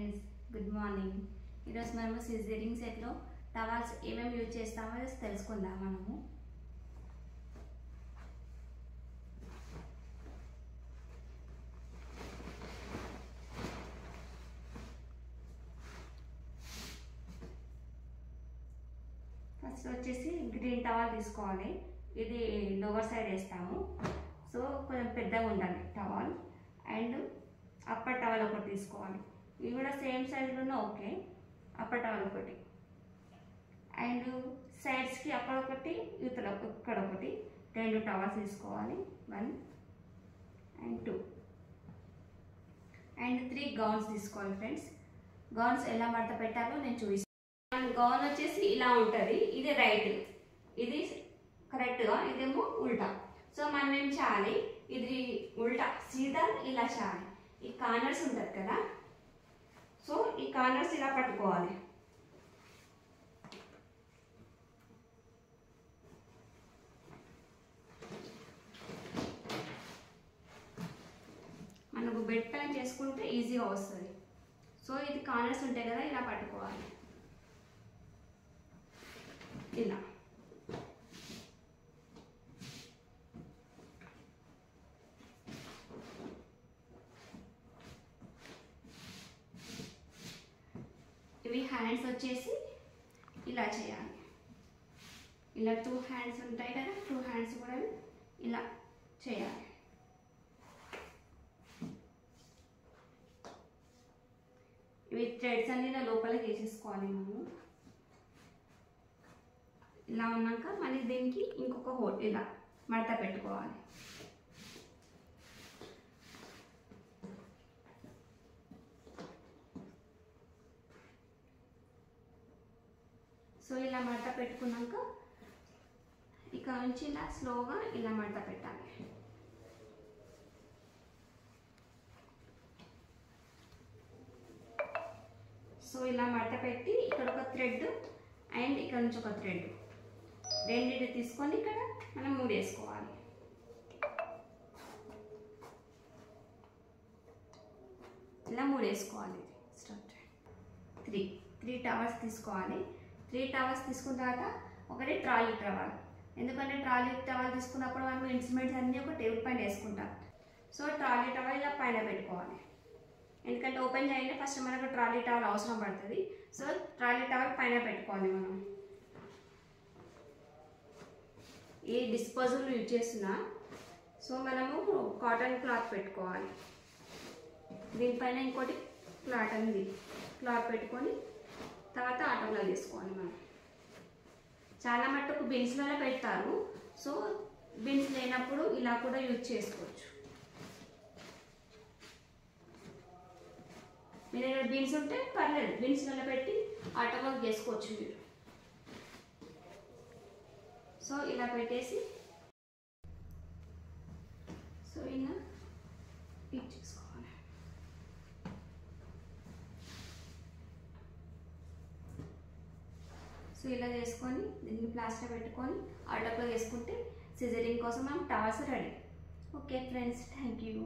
Friends, good morning. ఈరోజు మనము scissoring సెట్లో టవల్స్ ఏమేమి యూజ్ చేస్తామో తెలుసుకుందాం. మనము ఫస్ట్ వచ్చేసి గ్రీన్ టవల్ తీసుకోవాలి. ఇది లోవర్ సైడ్ వేస్తాము. సో కొంచెం పెద్దగా ఉండాలి టవల్. అండ్ అప్పర్ టవల్ ఒకటి తీసుకోవాలి. ఇవి కూడా సేమ్ సైజులోనే ఓకే. అప్పర్ టవల్ ఒకటి అండ్ సైడ్స్కి అక్కడ ఒకటి యువతల ఇక్కడ ఒకటి, 2 టవల్స్ తీసుకోవాలి. 1 and 2 అండ్ 3 గౌన్స్ తీసుకోవాలి. ఫ్రెండ్స్, గౌన్స్ ఎలా మడత పెట్టాలో నేను చూపిస్తాను. గౌన్ వచ్చేసి ఇలా ఉంటుంది. ఇది రైట్, ఇది కరెక్ట్గా, ఇదేమో ఉల్టా. సో మనం ఏం చేయాలి, ఇది ఉల్టా సీదా ఇలా చేయాలి. ఈ కార్నర్స్ ఉంటుంది కదా, సో ఈ కార్నర్స్ ఇలా పట్టుకోవాలి. మనకు బెడ్ పైన చేసుకుంటే ఈజీగా వస్తుంది. సో ఇది కార్నర్స్ ఉంటాయి కదా, ఇలా పట్టుకోవాలి. ఇలా ఇవి హ్యాండ్స్ వచ్చేసి ఇలా చేయాలి. ఇలా 2 హ్యాండ్స్ ఉంటాయి కదా, 2 హ్యాండ్స్ కూడా ఇలా చేయాలి. ఇవి థ్రెడ్స్ అన్ని ఇలా లోపలికి వేసేసుకోవాలి. మనము ఇలా ఉన్నాక మళ్ళీ దీనికి ఇంకొక హోల్ ఇలా మడత పెట్టుకోవాలి. సో ఇలా మడత పెట్టుకున్నాక ఇక నుంచి ఇలా స్లోగా ఇలా మడత పెట్టాలి. సో ఇలా మడత పెట్టి ఇక్కడ ఒక థ్రెడ్ అండ్ ఇక్కడ నుంచి ఒక థ్రెడ్, రెండింటి తీసుకొని ఇక్కడ మనం మూడేసుకోవాలి. ఇలా మూడేసుకోవాలి. స్టార్ట్. 3 టవర్స్ తీసుకోవాలి. 3 టవర్స్ తీసుకున్న తర్వాత ఒకటి ట్రాలీ టవల్. ఎందుకంటే ట్రాలీ టవల్ తీసుకున్నప్పుడు మనం ఇన్స్ట్రుమెంట్స్ అన్నీ ఒక టేబుల్ పైన వేసుకుంటాం. సో ట్రాలీ టవల్ ఇలా పైన పెట్టుకోవాలి. ఎందుకంటే ఓపెన్ చేయాలంటే ఫస్ట్ మనకు ట్రాలీ టవల్ అవసరం పడుతుంది. సో ట్రాలీ టవల్ పైన పెట్టుకోవాలి. మనం ఏ డిస్పోజబుల్ యూజ్ చేస్తున్నా, సో మనము కాటన్ క్లాత్ పెట్టుకోవాలి. దీనిపైన ఇంకోటి క్లాత్ అనేది క్లాత్ పెట్టుకొని తర్వాత ఆటోలో తీసుకోవాలి. మనం చాలా మట్టుకు బిన్స్లలో పెడతారు. సో బిన్స్ లేనప్పుడు ఇలా కూడా యూజ్ చేసుకోవచ్చు. మీ దగ్గర బీన్స్ ఉంటే పర్లేదు, బీన్స్లలో పెట్టి ఆటోలో చేసుకోవచ్చు మీరు. సో ఇలా పెట్టేసి సో ఇలా ఇచ్చేసుకోవాలి. సో ఇలా చేసుకొని దీన్ని ప్లాస్టర్ పెట్టుకొని ఆటోలో వేసుకుంటే సిజరింగ్ కోసం మనం towers ready. Okay friends, thank you.